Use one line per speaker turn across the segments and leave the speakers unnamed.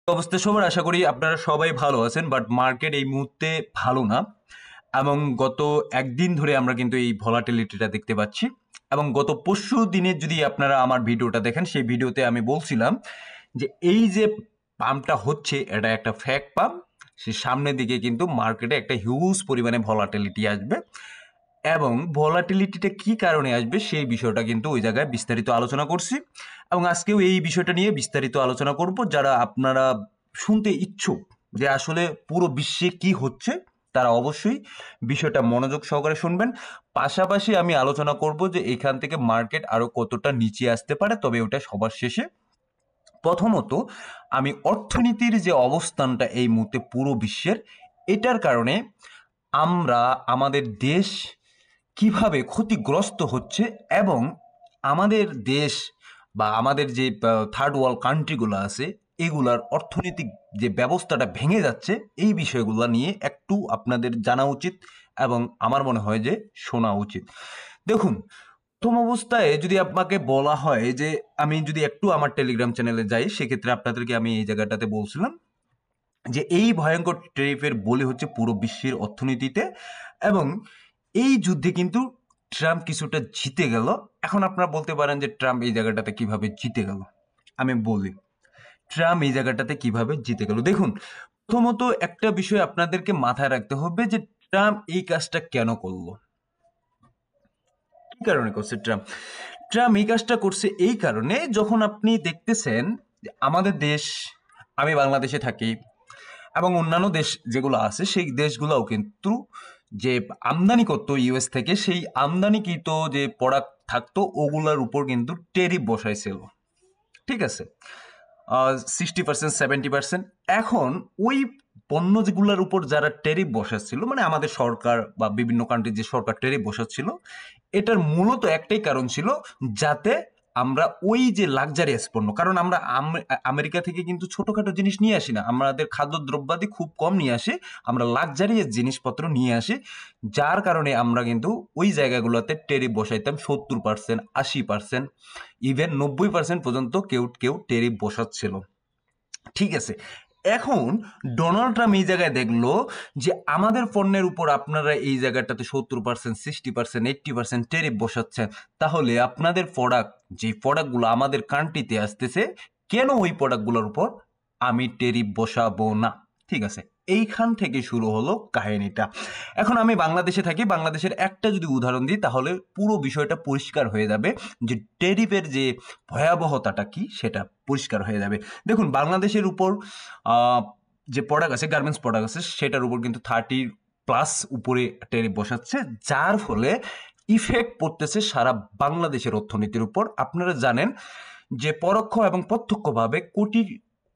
অবস্থা সবার আশা করি আপনারা সবাই ভালো আছেন, বাট মার্কেট এই মুহূর্তে ভালো না। এবং গত একদিন ধরে আমরা কিন্তু এই ভলাটিলিটিটা দেখতে পাচ্ছি। এবং গত পরশু দিনে যদি আপনারা আমার ভিডিওটা দেখেন, সেই ভিডিওতে আমি বলছিলাম যে এই যে পাম্পটা হচ্ছে এটা একটা ফেক পাম্প। সে সামনের দিকে কিন্তু মার্কেটে একটা হিউজ পরিমাণে ভলাটিলিটি আসবে, এবং ভলাটিলিটিটা কি কারণে আসবে সেই বিষয়টা কিন্তু ওই জায়গায় বিস্তারিত আলোচনা করছি। এবং আজকেও এই বিষয়টা নিয়ে বিস্তারিত আলোচনা করব। যারা আপনারা শুনতে ইচ্ছুক যে আসলে পুরো বিশ্বে কি হচ্ছে, তারা অবশ্যই বিষয়টা মনোযোগ সহকারে শুনবেন। পাশাপাশি আমি আলোচনা করব যে এখান থেকে মার্কেট আরো কতটা নিচে আসতে পারে, তবে ওটা সবার শেষে। প্রথমত, আমি অর্থনীতির যে অবস্থানটা এই মুহূর্তে পুরো বিশ্বের, এটার কারণে আমরা আমাদের দেশ কিভাবে ক্ষতিগ্রস্ত হচ্ছে, এবং আমাদের দেশ বা আমাদের যে থার্ড ওয়ার্ল্ড কান্ট্রিগুলো আছে এগুলার অর্থনৈতিক যে ব্যবস্থাটা ভেঙে যাচ্ছে, এই বিষয়গুলো নিয়ে একটু আপনাদের জানা উচিত এবং আমার মনে হয় যে শোনা উচিত। দেখুন, প্রথম অবস্থায় যদি আপনাকে বলা হয় যে আমি যদি একটু আমার টেলিগ্রাম চ্যানেলে যাই, সেক্ষেত্রে আপনাদেরকে আমি এই জায়গাটাতে বলছিলাম যে এই ভয়ঙ্কর ট্যারিফের বলে হচ্ছে পুরো বিশ্বের অর্থনীতিতে। এবং এই যুদ্ধে কিন্তু ট্রাম্প কিছুটা জিতে গেল। এখন আপনারা বলতে পারেন যে ট্রাম্প এই জায়গাটাতে কিভাবে জিতে গেল। আমি বলি ট্রাম্প এই জায়গাটাতে কিভাবে জিতে গেল। দেখুন, প্রথমত একটা বিষয় আপনাদেরকে মাথায় রাখতে হবে যে ট্রাম্প এই কাজটা কেন করলো, কি কারণে করছে ট্রাম্প। ট্রাম্প এই কাজটা করছে এই কারণে, যখন আপনি দেখতেছেন যে আমাদের দেশ, আমি বাংলাদেশে থাকি এবং অন্যান্য দেশ যেগুলো আছে সেই দেশগুলোও কিন্তু যে আমদানি করতো ইউএস থেকে, সেই আমদানিকৃত যে প্রোডাক্ট থাকতো ওগুলোর উপর কিন্তু ট্যারিফ বসাইছিল। ঠিক আছে, 60%, 70%। এখন ওই পণ্য যেগুলোর উপর যারা ট্যারিফ বসাচ্ছিল, মানে আমাদের সরকার বা বিভিন্ন কান্ট্রির যে সরকার ট্যারিফ বসাচ্ছিল, এটার মূলত একটাই কারণ ছিল, যাতে আমরা ওই যে লাক্সারিয়াস পণ্য, কারণ আমরা আমেরিকা থেকে কিন্তু ছোটখাটো জিনিস নিয়ে আসি না, আমাদের খাদ্যদ্রব্যাদি খুব কম নিয়ে আসি, আমরা লাক্সারিয়াস জিনিসপত্র নিয়ে আসি, যার কারণে আমরা কিন্তু ওই জায়গাগুলোতে ট্যারিফ বসাইতাম 70%, 80%, ইভেন 90% পর্যন্ত কেউ কেউ ট্যারিফ বসাচ্ছিল। ঠিক আছে, এখন ডোনাল্ড ট্রাম্প এই জায়গায় দেখলো যে আমাদের পণ্যের উপর আপনারা এই জায়গাটাতে 70%, 60%, 80% ট্যারিফ বসাচ্ছেন, তাহলে আপনাদের প্রোডাক্ট, যে প্রোডাক্টগুলো আমাদের কান্ট্রিতে আসতেছে, কেন ওই প্রোডাক্টগুলোর উপর আমি ট্যারিফ বসাবো না। ঠিক আছে, এইখান থেকে শুরু হলো কাহিনীটা। এখন আমি বাংলাদেশে থাকি, বাংলাদেশের একটা যদি উদাহরণ দিই তাহলে পুরো বিষয়টা পরিষ্কার হয়ে যাবে যে ট্যারিফের যে ভয়াবহতাটা কি সেটা পরিষ্কার হয়ে যাবে। দেখুন, বাংলাদেশের উপর যে প্রোডাক্ট আছে, গার্মেন্টস প্রোডাক্ট আছে, সেটার উপর কিন্তু 30+ উপরে ট্যারিফ বসাচ্ছে, যার ফলে ইফেক্ট পড়তেছে সারা বাংলাদেশের অর্থনীতির উপর। আপনারা জানেন যে পরোক্ষ এবং প্রত্যক্ষভাবে কোটি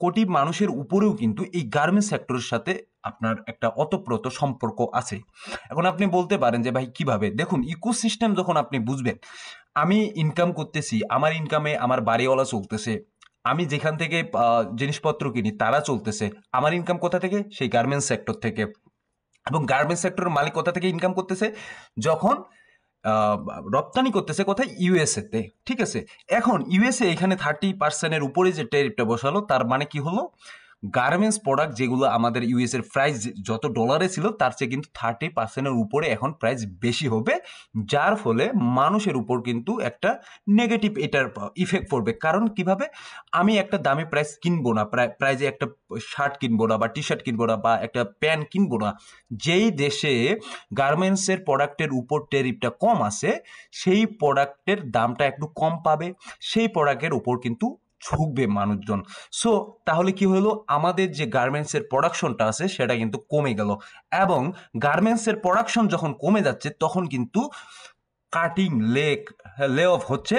কোটি মানুষের উপরেও কিন্তু এই গার্মেন্টস সেক্টরের সাথে আপনার একটা ওতপ্রোত সম্পর্ক আছে। এখন আপনি বলতে পারেন যে ভাই কিভাবে। দেখুন, ইকোসিস্টেম যখন আপনি বুঝবেন, আমি ইনকাম করতেছি, আমার ইনকামে আমার বাড়িওয়ালা চলতেছে, আমি যেখান থেকে জিনিসপত্র কিনি তারা চলতেছে, আমার ইনকাম কোথা থেকে? সেই গার্মেন্টস সেক্টর থেকে। এবং গার্মেন্টস সেক্টরের মালিক কোথা থেকে ইনকাম করতেছে? যখন আহ, রপ্তানি করতেছে কোথায়? ইউএসএ তে। ঠিক আছে, এখন ইউএসএ এখানে 30%-এর উপরে যে ট্যারিফটা বসালো, তার মানে কি হলো, গার্মেন্টস প্রোডাক্ট যেগুলো আমাদের ইউএস এর প্রাইস যত ডলারে ছিল তার চেয়ে কিন্তু 30%-এর উপরে এখন প্রাইস বেশি হবে, যার ফলে মানুষের উপর কিন্তু একটা নেগেটিভ এটার ইফেক্ট পড়বে। কারণ কিভাবে, আমি একটা দামি প্রাইস কিনবো না, প্রাইজে একটা শার্ট কিনবো না বা টি শার্ট কিনবো না বা একটা প্যান্ট কিনবো না, যেই দেশে গার্মেন্টসের প্রোডাক্টের উপর ট্যারিফটা কম আছে, সেই প্রোডাক্টের দামটা একটু কম পাবে, সেই প্রোডাক্টের উপর কিন্তু ঝুঁকবে মানুষজন। সো তাহলে কি হলো, আমাদের যে গার্মেন্টসের প্রোডাকশনটা আছে সেটা কিন্তু কমে গেল। এবং গার্মেন্টসের প্রোডাকশন যখন কমে যাচ্ছে, তখন কিন্তু কাটিং লে অফ হচ্ছে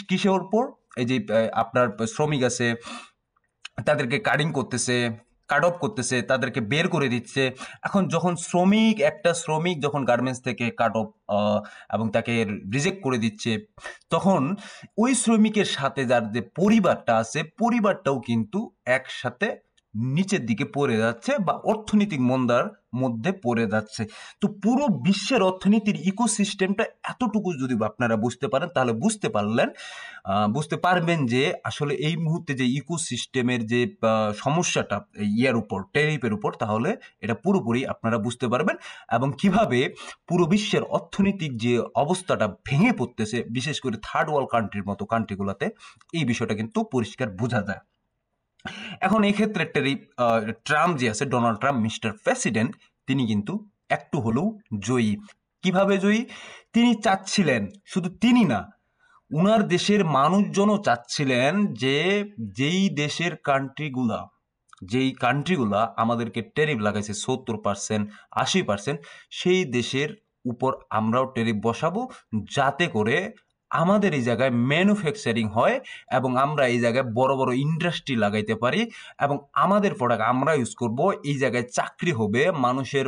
কিসের উপর? এই যে আপনার শ্রমিক আছে, তাদেরকে কাটিং করতেছে, কাট অফ করতেছে, তাদেরকে বের করে দিচ্ছে। এখন যখন একটা শ্রমিক যখন গার্মেন্টস থেকে কাট অফ এবং তাকে রিজেক্ট করে দিচ্ছে, তখন ওই শ্রমিকের সাথে যার যে পরিবারটা আছে, পরিবারটাও কিন্তু একসাথে নিচের দিকে পড়ে যাচ্ছে বা অর্থনৈতিক মন্দার মধ্যে পড়ে যাচ্ছে। তো পুরো বিশ্বের অর্থনীতির ইকোসিস্টেমটা এতটুকু যদি আপনারা বুঝতে পারেন তাহলে বুঝতে পারবেন যে আসলে এই মুহূর্তে যে ইকোসিস্টেমের যে সমস্যাটা ইয়ার উপর টেরিফের উপর, তাহলে এটা পুরোপুরি আপনারা বুঝতে পারবেন এবং কিভাবে পুরো বিশ্বের অর্থনৈতিক যে অবস্থাটা ভেঙে পড়তেছে, বিশেষ করে থার্ড ওয়ার্ল্ড কান্ট্রির মতো কান্ট্রিগুলোতে, এই বিষয়টা কিন্তু পরিষ্কার বোঝা যায়। এখন এই ক্ষেত্রে ট্রাম্প যে আছে, ডোনাল্ড ট্রাম্প, মিস্টার প্রেসিডেন্ট, তিনি কিন্তু একটু হলেও জয়ী। কিভাবে জয়ী? তিনি চাচ্ছিলেন, শুধু তিনি না, উনার দেশের মানুষজনও চাচ্ছিলেন যে যেই কান্ট্রিগুলা আমাদেরকে ট্যারিফ লাগাইছে 70%, 80%, সেই দেশের উপর আমরাও ট্যারিফ বসাবো, যাতে করে আমাদের এই জায়গায় ম্যানুফ্যাকচারিং হয় এবং আমরা এই জায়গায় বড় বড় ইন্ডাস্ট্রি লাগাইতে পারি এবং আমাদের প্রোডাক্ট আমরা ইউজ করব, এই জায়গায় চাকরি হবে, মানুষের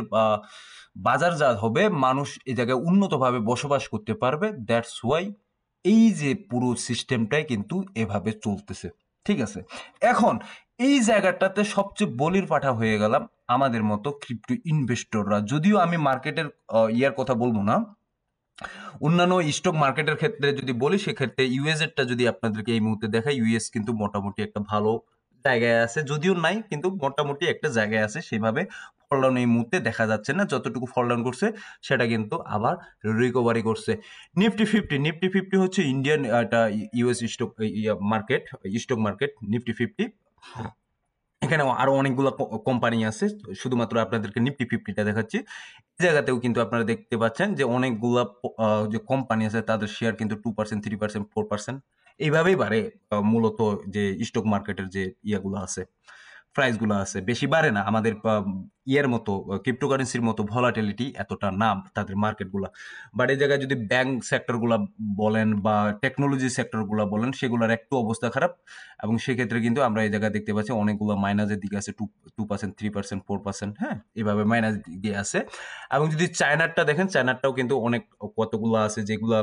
বাজারজাত হবে, মানুষ এই জায়গায় উন্নতভাবে বসবাস করতে পারবে। দ্যাটস ওয়াই এই যে পুরো সিস্টেমটাই কিন্তু এভাবে চলতেছে। ঠিক আছে, এখন এই জায়গাটাতে সবচেয়ে বলির পাঠা হয়ে গেলাম আমাদের মতো ক্রিপ্টো ইনভেস্টররা। যদিও আমি মার্কেটের ইয়ার কথা বলবো না, অন্যান্য স্টক মার্কেটের ক্ষেত্রে যদি বলি, সেক্ষেত্রে ইউএস এরটা যদি আপনাদেরকে এই মুহূর্তে দেখাই, ইউএস কিন্তু মোটামুটি একটা ভালো জায়গায় আছে, যদিও নাই কিন্তু মোটামুটি একটা জায়গায় আছে। সেভাবে ফল ডাউন এই মুহূর্তে দেখা যাচ্ছে না, যতটুকু ফল ডাউন করছে সেটা কিন্তু আবার রিকভারি করছে। নিফটি ফিফটি হচ্ছে ইন্ডিয়ান একটা US stock market Nifty fifty. এখানে আরো অনেকগুলো কোম্পানি আছে, শুধুমাত্র আপনাদেরকে নিফটি ফিফটিটা দেখাচ্ছি। এই জায়গাতেও কিন্তু আপনারা দেখতে পাচ্ছেন যে অনেকগুলা যে কোম্পানি আছে তাদের শেয়ার কিন্তু 2%, 3%, 4% এইভাবেই বাড়ে। মূলত যে স্টক মার্কেটের যে ইয়াগুলো আছে, প্রাইসগুলো আছে, বেশি বাড়ে না। আমাদের ইয়ের মতো ক্রিপ্টোকারেন্সির মতো ভলাটিলিটি এতটা না তাদের মার্কেটগুলো। বাট এই জায়গায় যদি ব্যাংক সেক্টরগুলো বলেন বা টেকনোলজি সেক্টরগুলো বলেন, সেগুলোর একটু অবস্থা খারাপ এবং সেক্ষেত্রে কিন্তু আমরা এই জায়গায় দেখতে পাচ্ছি অনেকগুলো মাইনাসের দিকে আছে, 2%, 3%, 4%, হ্যাঁ, এভাবে মাইনাস দিকে আছে। এবং যদি চায়নারটা দেখেন, চায়নারটাও কিন্তু অনেক কতগুলো আছে যেগুলো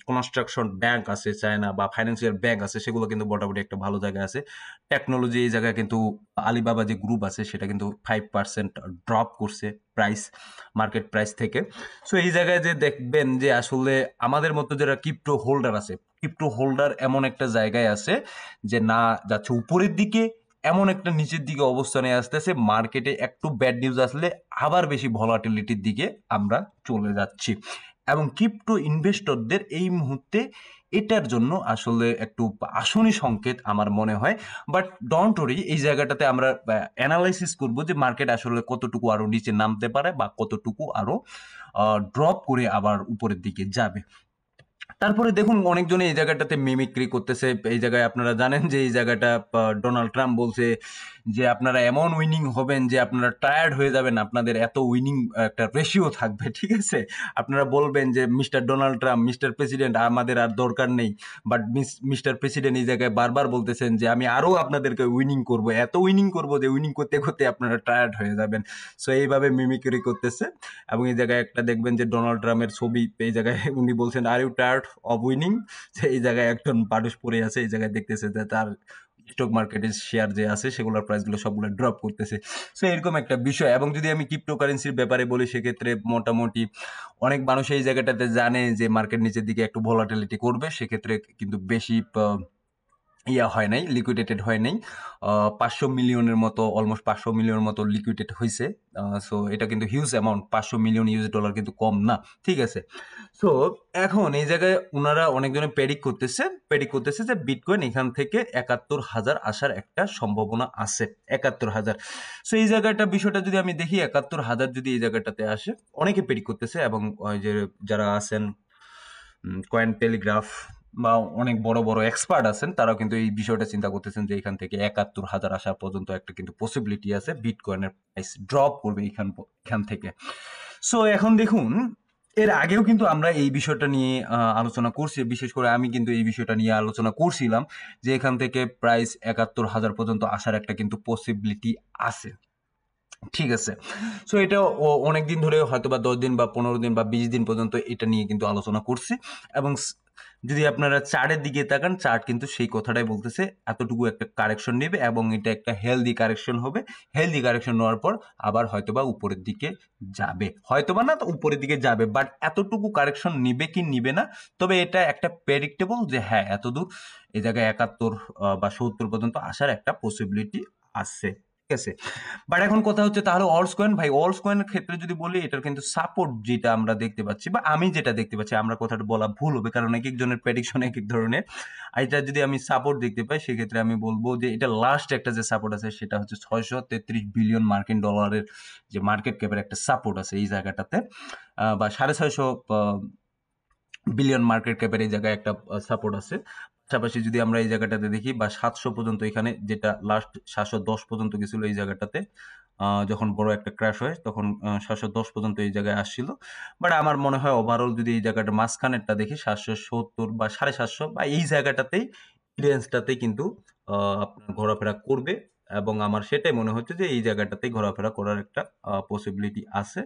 কনস্ট্রাকশন ব্যাংক আছে চায়না বা ফাইন্যান্সিয়াল ব্যাংক আছে, সেগুলো কিন্তু মোটামুটি একটা ভালো জায়গায় আছে। টেকনোলজি এই জায়গায় কিন্তু আলিবাবা যে গ্রুপ আছে সেটা কিন্তু 5% ড্রপ করছে মার্কেট প্রাইস থেকে। সো এই জায়গায় যে দেখবেন যে আসলে আমাদের মতো যারা ক্রিপ্টো হোল্ডার আছে, ক্রিপ্টো হোল্ডার এমন একটা জায়গায় আছে যে না যাচ্ছে উপরের দিকে, এমন একটা নিচের দিকে অবস্থানে আসতেছে। মার্কেটে একটু ব্যাড নিউজ আসলে আবার বেশি ভলাটিলিটির দিকে আমরা চলে যাচ্ছি এবং ক্রিপ্টো ইনভেস্টরদের এই মুহূর্তে এটার জন্য আসলে একটু আশনি সংকেত আমার মনে হয়। বাট ডোন্ট ওরি, এই জায়গাটাতে আমরা অ্যানালাইসিস করব যে মার্কেট আসলে কতটুকু আরো নিচে নামতে পারে বা কতটুকু আরো ড্রপ করে আবার উপরের দিকে যাবে। তারপরে দেখুন অনেকজনে এই জায়গাটাতে মিমিক্রি করতেছে। এই জায়গায় আপনারা জানেন যে এই জায়গাটা ডোনাল্ড ট্রাম্প বলছে যে আপনারা এমন উইনিং হবেন যে আপনারা টায়ার্ড হয়ে যাবেন, আপনাদের এত উইনিং একটা রেশিও থাকবে। ঠিক আছে, আপনারা বলবেন যে mister Donald Trump, mister president, আমাদের আর দরকার নেই। বাট মিস্টার প্রেসিডেন্ট এই জায়গায় বারবার বলতেছেন যে আমি আরো আপনাদেরকে উইনিং করব, এত উইনিং করব যে উইনিং করতে করতে আপনারা টায়ার্ড হয়ে যাবেন। সো এইভাবে মিমিক্রি করতেছে এবং এই জায়গায় একটা দেখবেন যে ডোনাল্ড ট্রাম্পের ছবি, এই জায়গায় উনি বলছেন are you tired of winning. এই জায়গায় একজন মানুষ পড়ে আছে, এই জায়গায় দেখতেছে যে তার স্টক মার্কেটের শেয়ার যে আছে সেগুলোর প্রাইসগুলো সবগুলো ড্রপ করতেছে। সো এরকম একটা বিষয়। এবং যদি আমি ক্রিপ্টোকারেন্সির ব্যাপারে বলি, সেক্ষেত্রে মোটামুটি অনেক মানুষ এই জায়গাটাতে জানে যে মার্কেট নিচের দিকে একটু ভলাটিলিটি করবে, সেক্ষেত্রে কিন্তু বেশি হয় নাই, লিকুইডেটেড হয় নাই। 500 মিলিয়নের মতো, অলমোস্ট 500 মিলিয়নের মতো লিকুইডেট হয়েছে। সো এটা কিন্তু huge amount, 500 million US dollar কিন্তু কম না। ঠিক আছে, সো এখন এই জায়গায় ওনারা অনেকজনে প্রেডিক্ট করতেছে যে বিটকয়েন এখান থেকে 71,000 আসার একটা সম্ভাবনা আছে। 71,000। সো এই জায়গাটা বিষয়টা যদি আমি দেখি, 71,000 যদি এই জায়গাটাতে আসে, অনেকে প্রেডিক্ট করতেছে এবং ওই যে যারা আছেন কয়েন টেলিগ্রাফ বা অনেক বড় বড় এক্সপার্ট আছেন, তারাও কিন্তু এই বিষয়টা চিন্তা করতেছেন যে এখান থেকে 71,000 আসা পর্যন্ত একটা কিন্তু পসিবিলিটি আছে, বিটকয়েনের প্রাইস ড্রপ করবে এখান থেকে। সো এখন দেখুন, এর আগেও কিন্তু আমরা এই বিষয়টা নিয়ে আলোচনা করছি, বিশেষ করে আমি কিন্তু এই বিষয়টা নিয়ে আলোচনা করছিলাম যে এখান থেকে প্রাইস 71,000 পর্যন্ত আসার একটা কিন্তু পসিবিলিটি আছে। ঠিক আছে, সো এটা অনেকদিন ধরে হয়তো বা 10 দিন বা 15 দিন বা 20 দিন পর্যন্ত এটা নিয়ে কিন্তু আলোচনা করছি এবং যদি আপনারা চার্টের দিকে তাকান, চার্ট কিন্তু সেই কথাটাই বলতেছে, এতটুকু একটা কারেকশন নেবে এবং এটা একটা হেলদি কারেকশন হবে। হেলদি কারেকশন নেওয়ার পর আবার হয়তোবা উপরের দিকে যাবে, হয়তোবা না তো উপরের দিকে যাবে, বাট এতটুকু কারেকশন নিবে কি নিবে না। তবে এটা একটা প্রেডিক্টেবল যে হ্যাঁ এতদূর এই জায়গায় 71 বা 70 পর্যন্ত আসার একটা পসিবিলিটি আছে। ঠিক আছে, বাট এখন কথা হচ্ছে তাহলে অলস কয়েন, ভাই অলস কয়েনের ক্ষেত্রে যদি বলি এটার কিন্তু সাপোর্ট যেটা আমরা দেখতে পাচ্ছি বা আমি যেটা দেখতে পাচ্ছি, আমরা কথাটা বলা ভুল হবে কারণ এক একজনের প্রেডিকশন এক এক ধরনের। আর এটা যদি আমি সাপোর্ট দেখতে পাই সেক্ষেত্রে আমি বলবো যে এটা লাস্ট একটা যে সাপোর্ট আছে সেটা হচ্ছে 633 বিলিয়ন মার্কিন ডলারের যে মার্কেট ক্যাপের একটা সাপোর্ট আছে এই জায়গাটাতে, বা 650 বিলিয়ন মার্কেট ক্যাপের এই জায়গায় একটা সাপোর্ট আছে। পাশাপাশি যদি আমরা এই জায়গাটাতে দেখি বা 700 পর্যন্ত, এখানে যেটা লাস্ট 710 পর্যন্ত গেছিল এই জায়গাটাতে, যখন বড় একটা ক্র্যাশ হয় তখন 710 পর্যন্ত এই জায়গায় আসছিল। বাট আমার মনে হয় ওভারঅল যদি এই জায়গাটা মাঝখানেরটা দেখি 770 বা 750 বা এই জায়গাটাতেই রেঞ্জটাতেই কিন্তু আপনার ঘোরাফেরা করবে এবং আমার সেটাই মনে হচ্ছে যে এই জায়গাটাতেই ঘোরাফেরা করার একটা পসিবিলিটি আছে।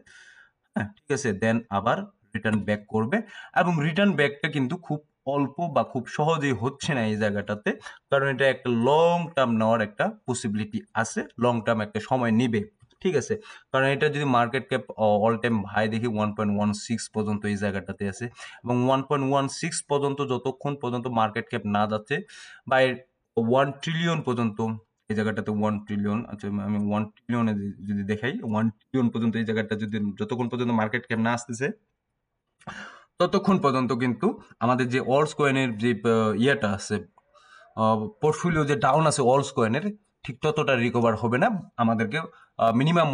হ্যাঁ, ঠিক আছে, দেন আবার রিটার্ন ব্যাক করবে এবং রিটার্ন ব্যাকটা কিন্তু খুব অল্প বা খুব সহজেই হচ্ছে না এই জায়গাটাতে, কারণ এটা একটা লং টার্ম নেওয়ার একটা পসিবিলিটি আছে, লং টার্ম একটা সময় নিবে। ঠিক আছে, কারণ এটা যদি market cap all time high দেখি 1.16 পর্যন্ত এই জায়গাটাতে আছে এবং 1.16 পর্যন্ত যতক্ষণ পর্যন্ত মার্কেট ক্যাপ না যাচ্ছে বা 1 ট্রিলিয়ন পর্যন্ত এই জায়গাটাতে 1 ট্রিলিয়ন, আচ্ছা আমি 1 ট্রিলিয়নে যদি দেখাই 1 ট্রিলিয়ন পর্যন্ত এই জায়গাটা যদি যতক্ষণ পর্যন্ত মার্কেট ক্যাপ না আসতেছে ততক্ষণ পর্যন্ত কিন্তু আমাদের যে অলস কয়েনের যে ইয়েটা আছে, পোর্টফোলিও যে ডাউন আছে অলস কয়েনের, ঠিক ততটা রিকভার হবে না। আমাদেরকে মিনিমাম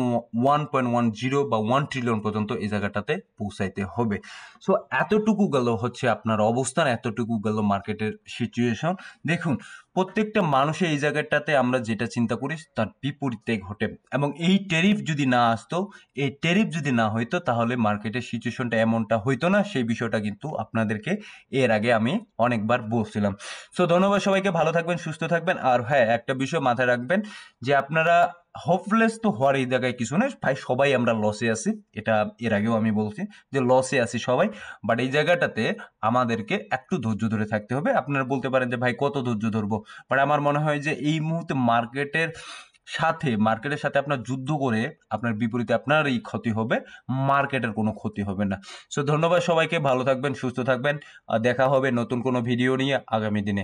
1.10 বা 1 ট্রিলিয়ন পর্যন্ত এই জায়গাটাতে পৌঁছাইতে হবে। সো এতটুকু গেল হচ্ছে আপনার অবস্থান, এতটুকু গেল মার্কেটের সিচুয়েশন। দেখুন প্রত্যেকটা মানুষের এই জায়গাটাতে আমরা যেটা চিন্তা করি তার বিপরীতে ঘটে এবং এই ট্যারিফ যদি না আসতো, এই ট্যারিফ যদি না হইতো তাহলে মার্কেটের সিচুয়েশনটা এমনটা হইতো না। সেই বিষয়টা কিন্তু আপনাদেরকে এর আগে আমি অনেকবার বলছিলাম। সো ধন্যবাদ সবাইকে, ভালো থাকবেন, সুস্থ থাকবেন। আর হ্যাঁ, একটা বিষয় মাথায় রাখবেন যে আপনারা হোপলেস তো হওয়ার এই জায়গায় কিছু নেই ভাই, সবাই আমরা লসে আছি, এটা এর আগেও আমি বলছি যে লসে আছি সবাই। বাট এই জায়গাটাতে আমাদেরকে একটু ধৈর্য ধরে থাকতে হবে। আপনারা বলতে পারেন যে ভাই কত ধৈর্য ধরবো, বাট আমার মনে হয় যে এই মুহূর্তে মার্কেটের সাথে আপনার যুদ্ধ করে আপনার বিপরীতে আপনারই ক্ষতি হবে, মার্কেটের কোনো ক্ষতি হবে না। সো ধন্যবাদ সবাইকে, ভালো থাকবেন, সুস্থ থাকবেন, আর দেখা হবে নতুন কোনো ভিডিও নিয়ে আগামী দিনে।